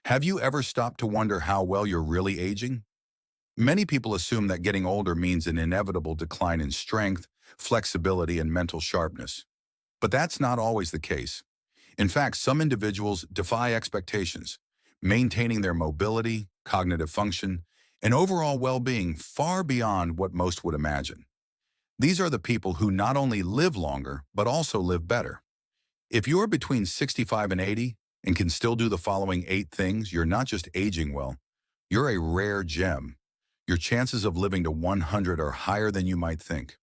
Have you ever stopped to wonder how well you're really aging? Many people assume that getting older means an inevitable decline in strength, flexibility, and mental sharpness. But that's not always the case. In fact, some individuals defy expectations, maintaining their mobility, cognitive function, and overall well-being far beyond what most would imagine. These are the people who not only live longer, but also live better. If you're between 65 and 80 and can still do the following 8 things, you're not just aging well, you're a rare gem. Your chances of living to 100 are higher than you might think.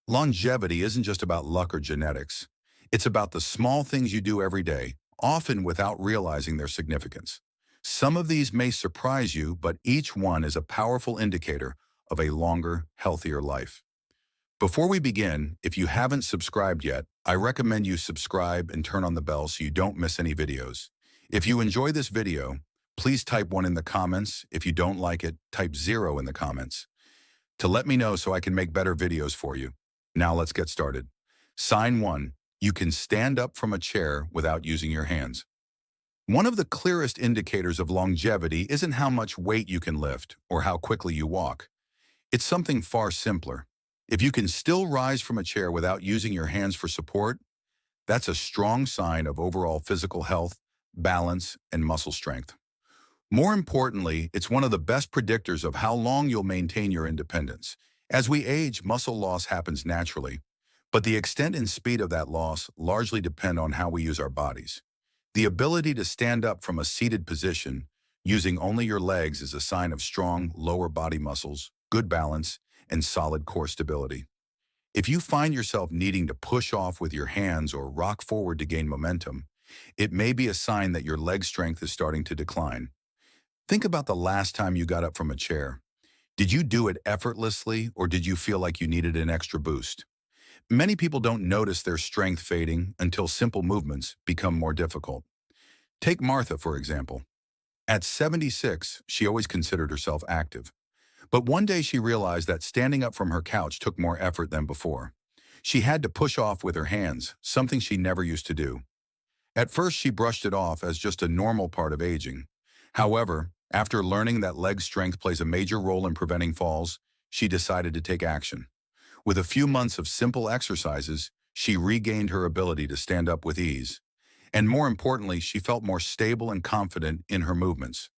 Longevity isn't just about luck or genetics. It's about the small things you do every day, often without realizing their significance. Some of these may surprise you, but each one is a powerful indicator of a longer, healthier life. Before we begin, if you haven't subscribed yet, I recommend you subscribe and turn on the bell so you don't miss any videos. If you enjoy this video, please type 1 in the comments. If you don't like it, type 0 in the comments to let me know so I can make better videos for you. Now let's get started. Sign 1. You can stand up from a chair without using your hands. One of the clearest indicators of longevity isn't how much weight you can lift or how quickly you walk. It's something far simpler. If you can still rise from a chair without using your hands for support, that's a strong sign of overall physical health, balance, and muscle strength. More importantly, it's one of the best predictors of how long you'll maintain your independence. As we age, muscle loss happens naturally, but the extent and speed of that loss largely depend on how we use our bodies. The ability to stand up from a seated position using only your legs is a sign of strong lower body muscles, good balance, and solid core stability. If you find yourself needing to push off with your hands or rock forward to gain momentum, it may be a sign that your leg strength is starting to decline. Think about the last time you got up from a chair. Did you do it effortlessly, or did you feel like you needed an extra boost? Many people don't notice their strength fading until simple movements become more difficult. Take Martha, for example. At 76, she always considered herself active. But one day she realized that standing up from her couch took more effort than before. She had to push off with her hands, something she never used to do. At first, she brushed it off as just a normal part of aging. However, after learning that leg strength plays a major role in preventing falls, she decided to take action. With a few months of simple exercises, she regained her ability to stand up with ease. And more importantly, she felt more stable and confident in her movements.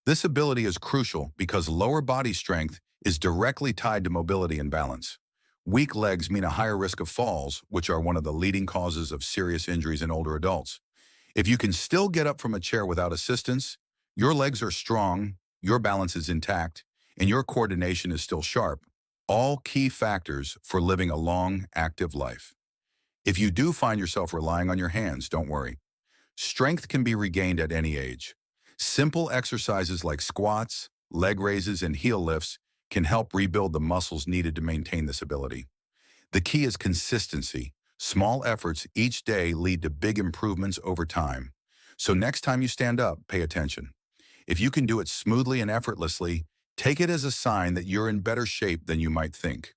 This ability is crucial because lower body strength is directly tied to mobility and balance. Weak legs mean a higher risk of falls, which are one of the leading causes of serious injuries in older adults. If you can still get up from a chair without assistance, your legs are strong, your balance is intact, and your coordination is still sharp, all key factors for living a long, active life. If you do find yourself relying on your hands, don't worry. Strength can be regained at any age. Simple exercises like squats, leg raises, and heel lifts can help rebuild the muscles needed to maintain this ability. The key is consistency. Small efforts each day lead to big improvements over time. So next time you stand up, pay attention. If you can do it smoothly and effortlessly, take it as a sign that you're in better shape than you might think.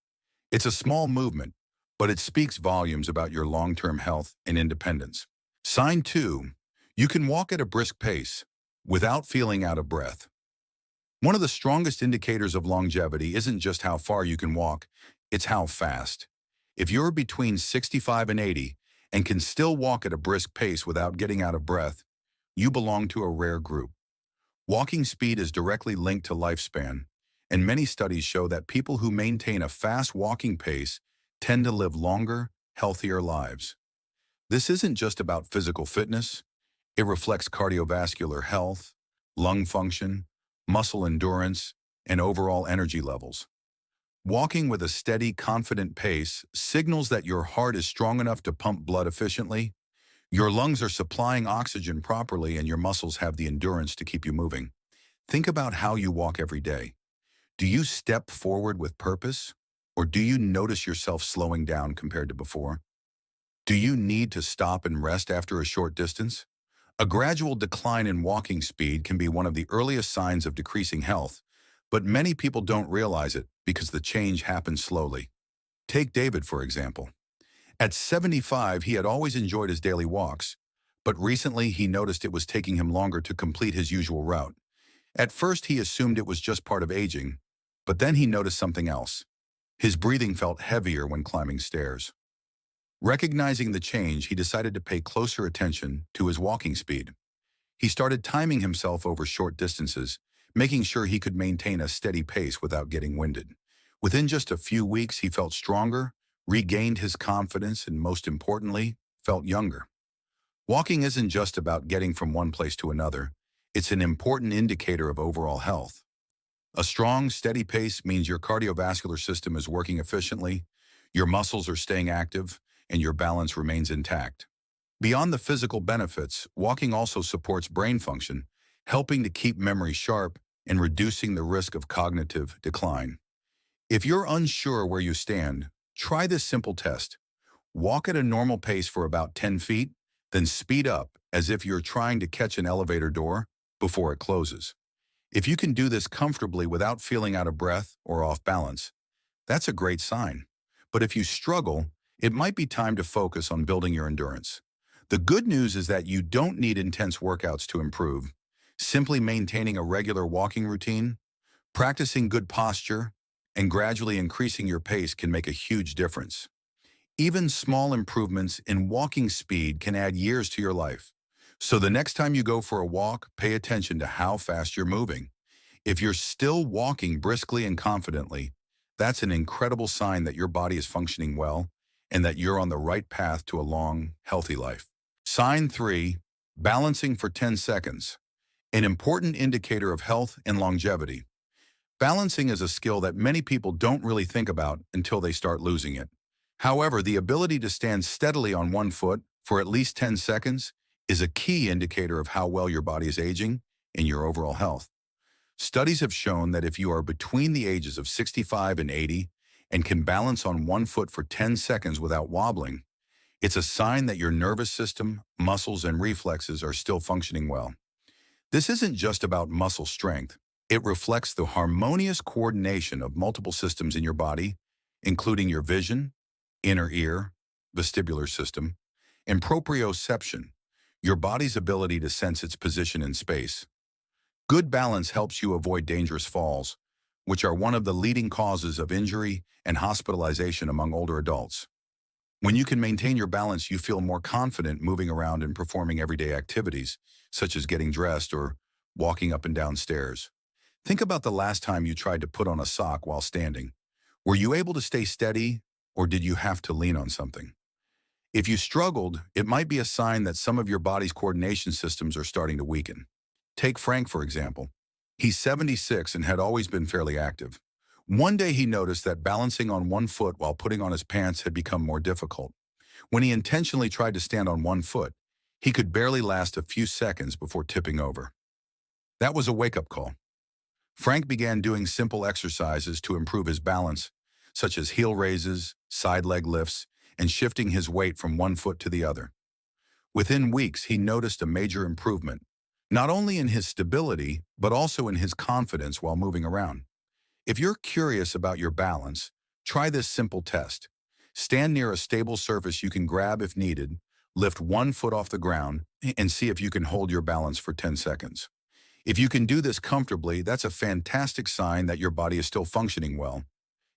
It's a small movement, but it speaks volumes about your long-term health and independence. Sign 2. You can walk at a brisk pace without feeling out of breath. One of the strongest indicators of longevity isn't just how far you can walk, it's how fast. If you're between 65 and 80 and can still walk at a brisk pace without getting out of breath, you belong to a rare group. Walking speed is directly linked to lifespan, and many studies show that people who maintain a fast walking pace tend to live longer, healthier lives. This isn't just about physical fitness. It reflects cardiovascular health, lung function, muscle endurance, and overall energy levels. Walking with a steady, confident pace signals that your heart is strong enough to pump blood efficiently, your lungs are supplying oxygen properly, and your muscles have the endurance to keep you moving. Think about how you walk every day. Do you step forward with purpose, or do you notice yourself slowing down compared to before? Do you need to stop and rest after a short distance? A gradual decline in walking speed can be one of the earliest signs of decreasing health, but many people don't realize it because the change happens slowly. Take David, for example. At 75, he had always enjoyed his daily walks, But recently, he noticed it was taking him longer to complete his usual route. At first, he assumed it was just part of aging, but then he noticed something else. His breathing felt heavier when climbing stairs. Recognizing the change, he decided to pay closer attention to his walking speed. He started timing himself over short distances, making sure he could maintain a steady pace without getting winded. Within just a few weeks, he felt stronger, regained his confidence, and most importantly, felt younger. Walking isn't just about getting from one place to another. It's an important indicator of overall health. A strong, steady pace means your cardiovascular system is working efficiently, your muscles are staying active, and your balance remains intact. Beyond the physical benefits, walking also supports brain function, helping to keep memory sharp and reducing the risk of cognitive decline. If you're unsure where you stand, try this simple test. Walk at a normal pace for about 10 feet, then speed up as if you're trying to catch an elevator door before it closes. If you can do this comfortably without feeling out of breath or off balance, that's a great sign. But if you struggle, it might be time to focus on building your endurance. The good news is that you don't need intense workouts to improve. Simply maintaining a regular walking routine, practicing good posture, and gradually increasing your pace can make a huge difference. Even small improvements in walking speed can add years to your life. So the next time you go for a walk, pay attention to how fast you're moving. If you're still walking briskly and confidently, that's an incredible sign that your body is functioning well and that you're on the right path to a long, healthy life. Sign 3, balancing for 10 seconds. An important indicator of health and longevity. Balancing is a skill that many people don't really think about until they start losing it. However, the ability to stand steadily on one foot for at least 10 seconds is a key indicator of how well your body is aging and your overall health. Studies have shown that if you are between the ages of 65 and 80 and can balance on one foot for 10 seconds without wobbling, it's a sign that your nervous system, muscles, and reflexes are still functioning well. This isn't just about muscle strength. It reflects the harmonious coordination of multiple systems in your body, including your vision, inner ear, vestibular system, and proprioception, your body's ability to sense its position in space. Good balance helps you avoid dangerous falls, which are one of the leading causes of injury and hospitalization among older adults. When you can maintain your balance, you feel more confident moving around and performing everyday activities, such as getting dressed or walking up and down stairs. Think about the last time you tried to put on a sock while standing. Were you able to stay steady, or did you have to lean on something? If you struggled, it might be a sign that some of your body's coordination systems are starting to weaken. Take Frank, for example. He's 76 and had always been fairly active. One day he noticed that balancing on one foot while putting on his pants had become more difficult. When he intentionally tried to stand on one foot, he could barely last a few seconds before tipping over. That was a wake-up call. Frank began doing simple exercises to improve his balance, such as heel raises, side leg lifts, and shifting his weight from one foot to the other. Within weeks, he noticed a major improvement, not only in his stability, but also in his confidence while moving around. If you're curious about your balance, try this simple test. Stand near a stable surface you can grab if needed, lift one foot off the ground, and see if you can hold your balance for 10 seconds. If you can do this comfortably, that's a fantastic sign that your body is still functioning well.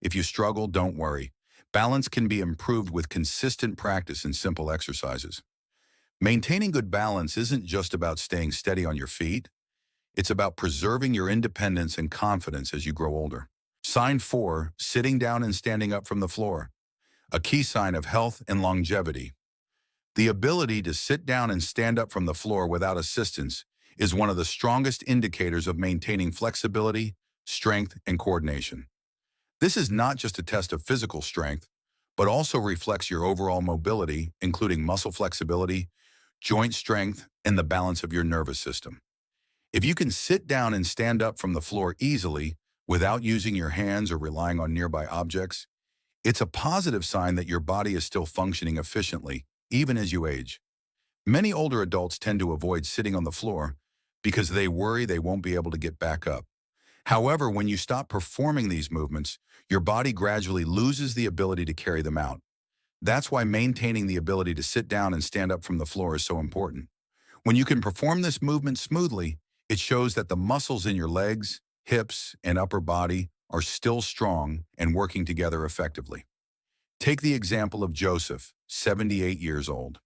If you struggle, don't worry. Balance can be improved with consistent practice and simple exercises. Maintaining good balance isn't just about staying steady on your feet. It's about preserving your independence and confidence as you grow older. Sign 4, sitting down and standing up from the floor. A key sign of health and longevity. The ability to sit down and stand up from the floor without assistance is one of the strongest indicators of maintaining flexibility, strength, and coordination. This is not just a test of physical strength, but also reflects your overall mobility, including muscle flexibility, joint strength, and the balance of your nervous system. If you can sit down and stand up from the floor easily without using your hands or relying on nearby objects, it's a positive sign that your body is still functioning efficiently, even as you age. Many older adults tend to avoid sitting on the floor because they worry they won't be able to get back up. However, when you stop performing these movements, your body gradually loses the ability to carry them out. That's why maintaining the ability to sit down and stand up from the floor is so important. When you can perform this movement smoothly, it shows that the muscles in your legs, hips, and upper body are still strong and working together effectively. Take the example of Joseph, 78 years old.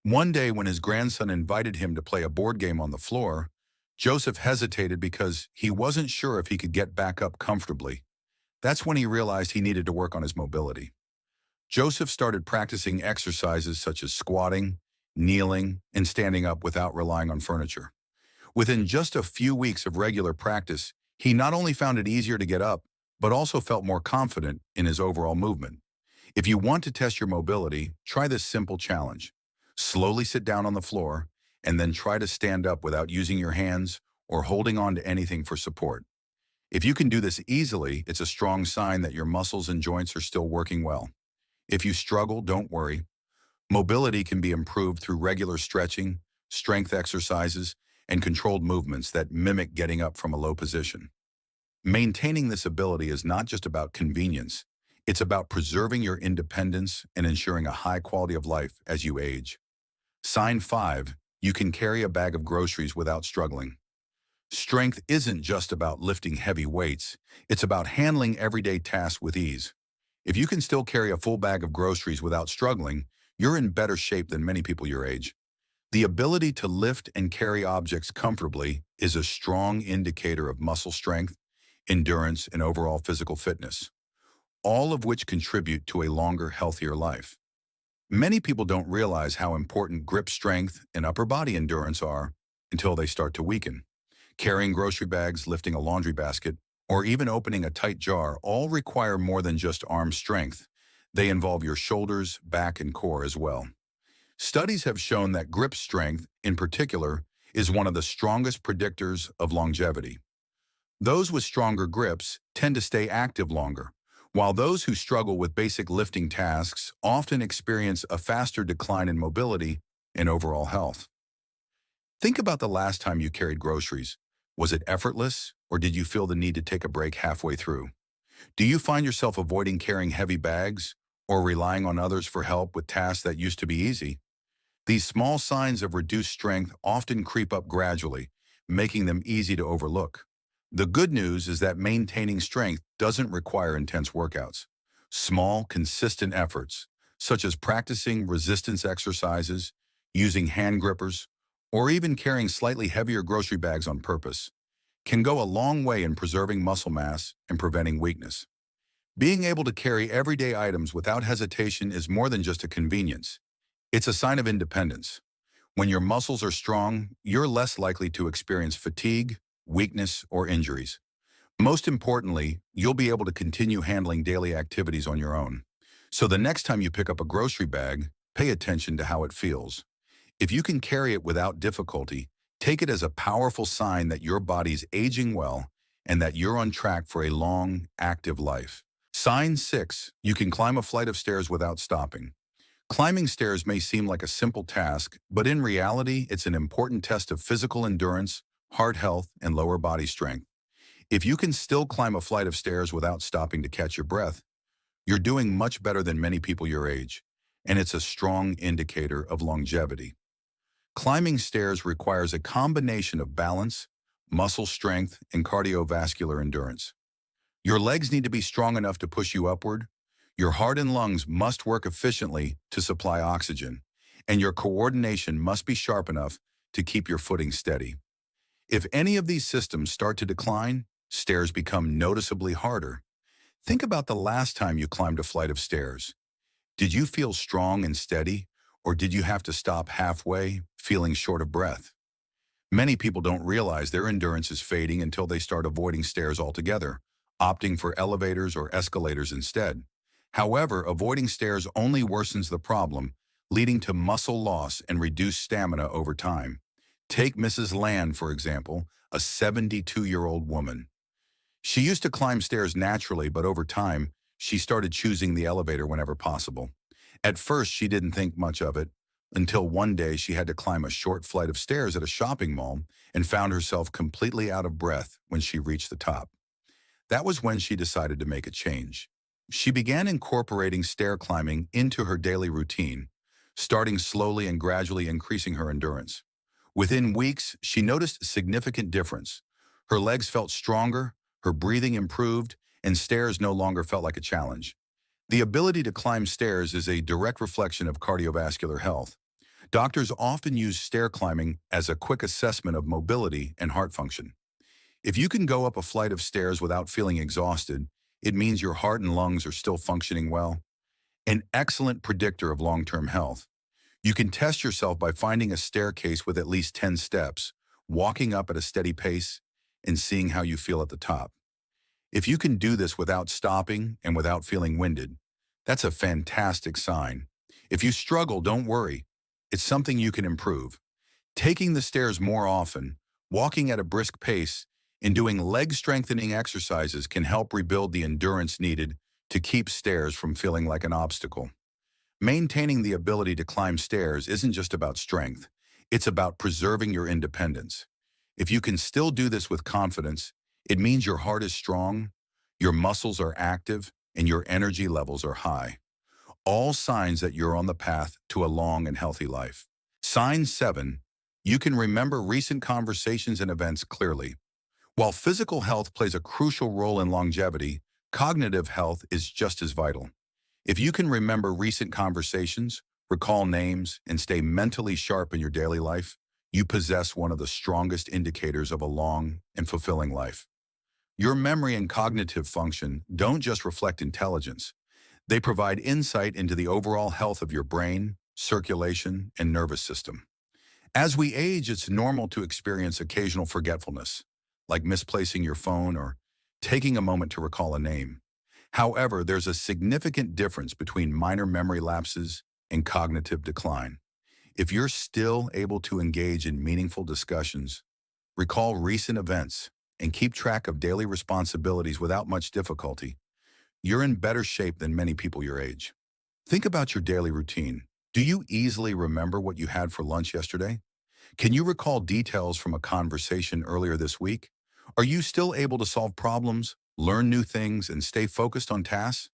One day when his grandson invited him to play a board game on the floor, Joseph hesitated because he wasn't sure if he could get back up comfortably. That's when he realized he needed to work on his mobility. Joseph started practicing exercises such as squatting, kneeling, and standing up without relying on furniture. Within just a few weeks of regular practice, he not only found it easier to get up, but also felt more confident in his overall movement. If you want to test your mobility, try this simple challenge. Slowly sit down on the floor, and then try to stand up without using your hands or holding on to anything for support. If you can do this easily, it's a strong sign that your muscles and joints are still working well. If you struggle, don't worry. Mobility can be improved through regular stretching, strength exercises, and controlled movements that mimic getting up from a low position. Maintaining this ability is not just about convenience. It's about preserving your independence and ensuring a high quality of life as you age. Sign 5. You can carry a bag of groceries without struggling. Strength isn't just about lifting heavy weights. It's about handling everyday tasks with ease. If you can still carry a full bag of groceries without struggling, you're in better shape than many people your age. The ability to lift and carry objects comfortably is a strong indicator of muscle strength, endurance, and overall physical fitness, all of which contribute to a longer, healthier life. Many people don't realize how important grip strength and upper body endurance are until they start to weaken. Carrying grocery bags, lifting a laundry basket, or even opening a tight jar all require more than just arm strength. They involve your shoulders, back, and core as well. Studies have shown that grip strength, in particular, is one of the strongest predictors of longevity. Those with stronger grips tend to stay active longer, while those who struggle with basic lifting tasks often experience a faster decline in mobility and overall health. Think about the last time you carried groceries. Was it effortless, or did you feel the need to take a break halfway through? Do you find yourself avoiding carrying heavy bags or relying on others for help with tasks that used to be easy? These small signs of reduced strength often creep up gradually, making them easy to overlook. The good news is that maintaining strength doesn't require intense workouts. Small, consistent efforts, such as practicing resistance exercises, using hand grippers, or even carrying slightly heavier grocery bags on purpose, can go a long way in preserving muscle mass and preventing weakness. Being able to carry everyday items without hesitation is more than just a convenience. It's a sign of independence. When your muscles are strong, you're less likely to experience fatigue, weakness, or injuries. Most importantly, you'll be able to continue handling daily activities on your own. So the next time you pick up a grocery bag, pay attention to how it feels. If you can carry it without difficulty, take it as a powerful sign that your body's aging well and that you're on track for a long, active life. Sign 6. You can climb a flight of stairs without stopping. Climbing stairs may seem like a simple task, but in reality, it's an important test of physical endurance, heart health, and lower body strength. If you can still climb a flight of stairs without stopping to catch your breath, you're doing much better than many people your age, and it's a strong indicator of longevity. Climbing stairs requires a combination of balance, muscle strength, and cardiovascular endurance. Your legs need to be strong enough to push you upward, your heart and lungs must work efficiently to supply oxygen, and your coordination must be sharp enough to keep your footing steady. If any of these systems start to decline, stairs become noticeably harder. Think about the last time you climbed a flight of stairs. Did you feel strong and steady, or did you have to stop halfway, feeling short of breath? Many people don't realize their endurance is fading until they start avoiding stairs altogether, opting for elevators or escalators instead. However, avoiding stairs only worsens the problem, leading to muscle loss and reduced stamina over time. Take Mrs. Land, for example, a 72-year-old woman. She used to climb stairs naturally, but over time, she started choosing the elevator whenever possible. At first, she didn't think much of it, until one day she had to climb a short flight of stairs at a shopping mall and found herself completely out of breath when she reached the top. That was when she decided to make a change. She began incorporating stair climbing into her daily routine, starting slowly and gradually increasing her endurance. Within weeks, she noticed a significant difference. Her legs felt stronger, her breathing improved, and stairs no longer felt like a challenge. The ability to climb stairs is a direct reflection of cardiovascular health. Doctors often use stair climbing as a quick assessment of mobility and heart function. If you can go up a flight of stairs without feeling exhausted, it means your heart and lungs are still functioning well. An excellent predictor of long-term health. You can test yourself by finding a staircase with at least 10 steps, walking up at a steady pace, and seeing how you feel at the top. If you can do this without stopping and without feeling winded, that's a fantastic sign. If you struggle, don't worry. It's something you can improve. Taking the stairs more often, walking at a brisk pace, and doing leg-strengthening exercises can help rebuild the endurance needed to keep stairs from feeling like an obstacle. Maintaining the ability to climb stairs isn't just about strength. It's about preserving your independence. If you can still do this with confidence, it means your heart is strong, your muscles are active, and your energy levels are high. All signs that you're on the path to a long and healthy life. Sign 7. You can remember recent conversations and events clearly. While physical health plays a crucial role in longevity, cognitive health is just as vital. If you can remember recent conversations, recall names, and stay mentally sharp in your daily life, you possess one of the strongest indicators of a long and fulfilling life. Your memory and cognitive function don't just reflect intelligence. They provide insight into the overall health of your brain, circulation, and nervous system. As we age, it's normal to experience occasional forgetfulness, like misplacing your phone or taking a moment to recall a name. However, there's a significant difference between minor memory lapses and cognitive decline. If you're still able to engage in meaningful discussions, recall recent events, and keep track of daily responsibilities without much difficulty, you're in better shape than many people your age. Think about your daily routine. Do you easily remember what you had for lunch yesterday? Can you recall details from a conversation earlier this week? Are you still able to solve problems, learn new things, and stay focused on tasks?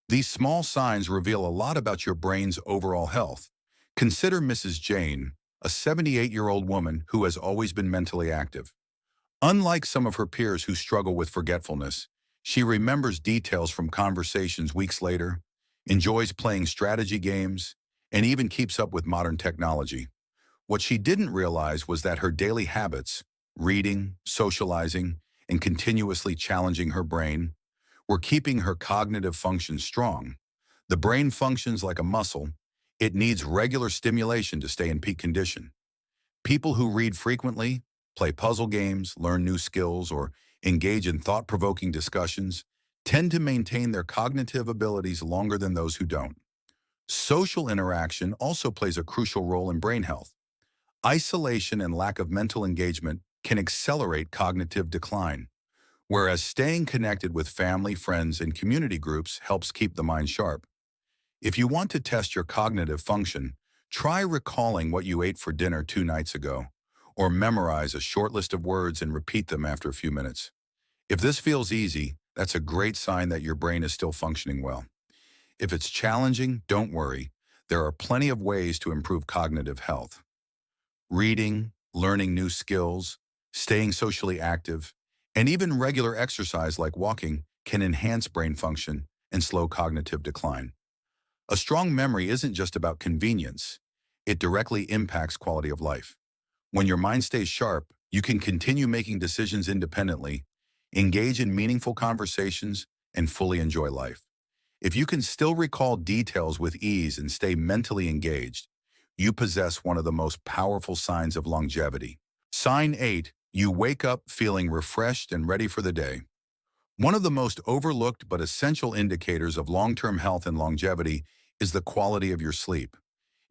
These small signs reveal a lot about your brain's overall health. Consider Mrs. Jane, a 78-year-old woman who has always been mentally active. Unlike some of her peers who struggle with forgetfulness, she remembers details from conversations weeks later, enjoys playing strategy games, and even keeps up with modern technology. What she didn't realize was that her daily habits, reading, socializing, and continuously challenging her brain, were keeping her cognitive function strong. The brain functions like a muscle. It needs regular stimulation to stay in peak condition. People who read frequently, play puzzle games, learn new skills, or engage in thought-provoking discussions tend to maintain their cognitive abilities longer than those who don't. Social interaction also plays a crucial role in brain health. Isolation and lack of mental engagement can accelerate cognitive decline, whereas staying connected with family, friends, and community groups helps keep the mind sharp. If you want to test your cognitive function, try recalling what you ate for dinner 2 nights ago, or memorize a short list of words and repeat them after a few minutes. If this feels easy, that's a great sign that your brain is still functioning well. If it's challenging, don't worry. There are plenty of ways to improve cognitive health. Reading, learning new skills, staying socially active, and even regular exercise like walking can enhance brain function and slow cognitive decline. A strong memory isn't just about convenience. It directly impacts quality of life. When your mind stays sharp, you can continue making decisions independently, engage in meaningful conversations, and fully enjoy life. If you can still recall details with ease and stay mentally engaged, you possess one of the most powerful signs of longevity. Sign 8. You wake up feeling refreshed and ready for the day. One of the most overlooked but essential indicators of long-term health and longevity is the quality of your sleep.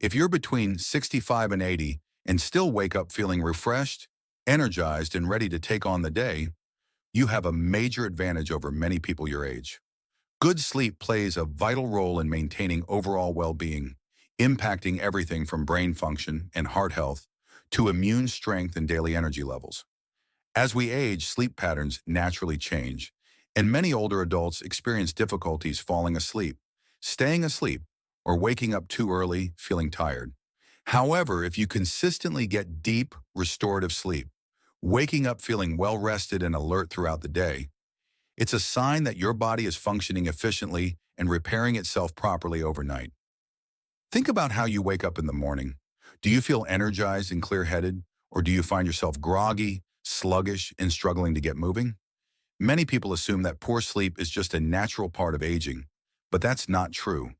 If you're between 65 and 80 and still wake up feeling refreshed, energized, and ready to take on the day, you have a major advantage over many people your age. Good sleep plays a vital role in maintaining overall well-being, impacting everything from brain function and heart health to immune strength and daily energy levels. As we age, sleep patterns naturally change, and many older adults experience difficulties falling asleep, staying asleep, or waking up too early, feeling tired. However, if you consistently get deep, restorative sleep, waking up feeling well-rested and alert throughout the day, it's a sign that your body is functioning efficiently and repairing itself properly overnight. Think about how you wake up in the morning. Do you feel energized and clear-headed, or do you find yourself groggy, sluggish, and struggling to get moving? Many people assume that poor sleep is just a natural part of aging, but that's not true.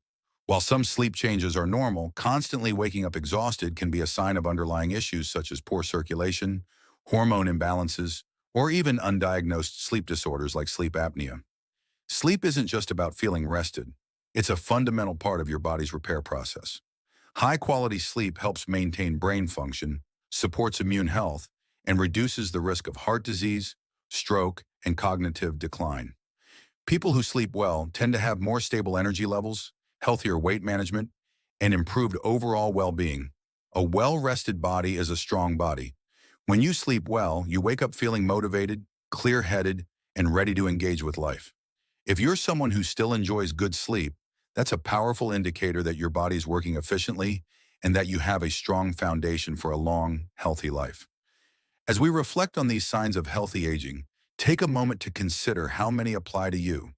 While some sleep changes are normal, constantly waking up exhausted can be a sign of underlying issues such as poor circulation, hormone imbalances, or even undiagnosed sleep disorders like sleep apnea. Sleep isn't just about feeling rested. It's a fundamental part of your body's repair process. High-quality sleep helps maintain brain function, supports immune health, and reduces the risk of heart disease, stroke, and cognitive decline. People who sleep well tend to have more stable energy levels, healthier weight management, and improved overall well-being. A well-rested body is a strong body. When you sleep well, you wake up feeling motivated, clear-headed, and ready to engage with life. If you're someone who still enjoys good sleep, that's a powerful indicator that your body's working efficiently and that you have a strong foundation for a long, healthy life. As we reflect on these signs of healthy aging, take a moment to consider how many apply to you.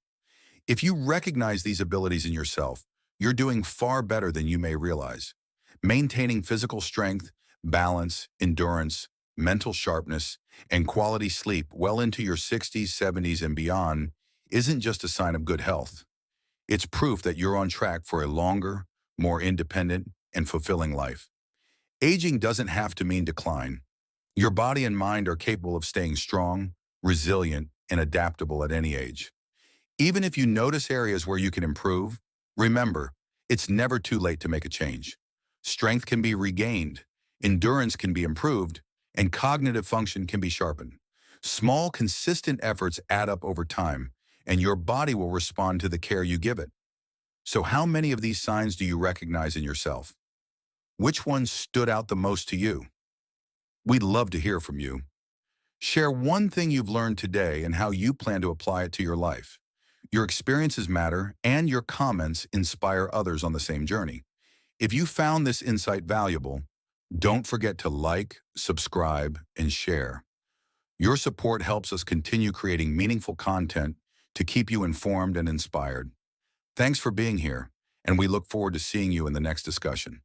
If you recognize these abilities in yourself, you're doing far better than you may realize. Maintaining physical strength, balance, endurance, mental sharpness, and quality sleep well into your 60s, 70s, and beyond isn't just a sign of good health. It's proof that you're on track for a longer, more independent, and fulfilling life. Aging doesn't have to mean decline. Your body and mind are capable of staying strong, resilient, and adaptable at any age. Even if you notice areas where you can improve, remember, it's never too late to make a change. Strength can be regained, endurance can be improved, and cognitive function can be sharpened. Small, consistent efforts add up over time, and your body will respond to the care you give it. So how many of these signs do you recognize in yourself? Which ones stood out the most to you? We'd love to hear from you. Share one thing you've learned today and how you plan to apply it to your life. Your experiences matter, and your comments inspire others on the same journey. If you found this insight valuable, don't forget to like, subscribe, and share. Your support helps us continue creating meaningful content to keep you informed and inspired. Thanks for being here, and we look forward to seeing you in the next discussion.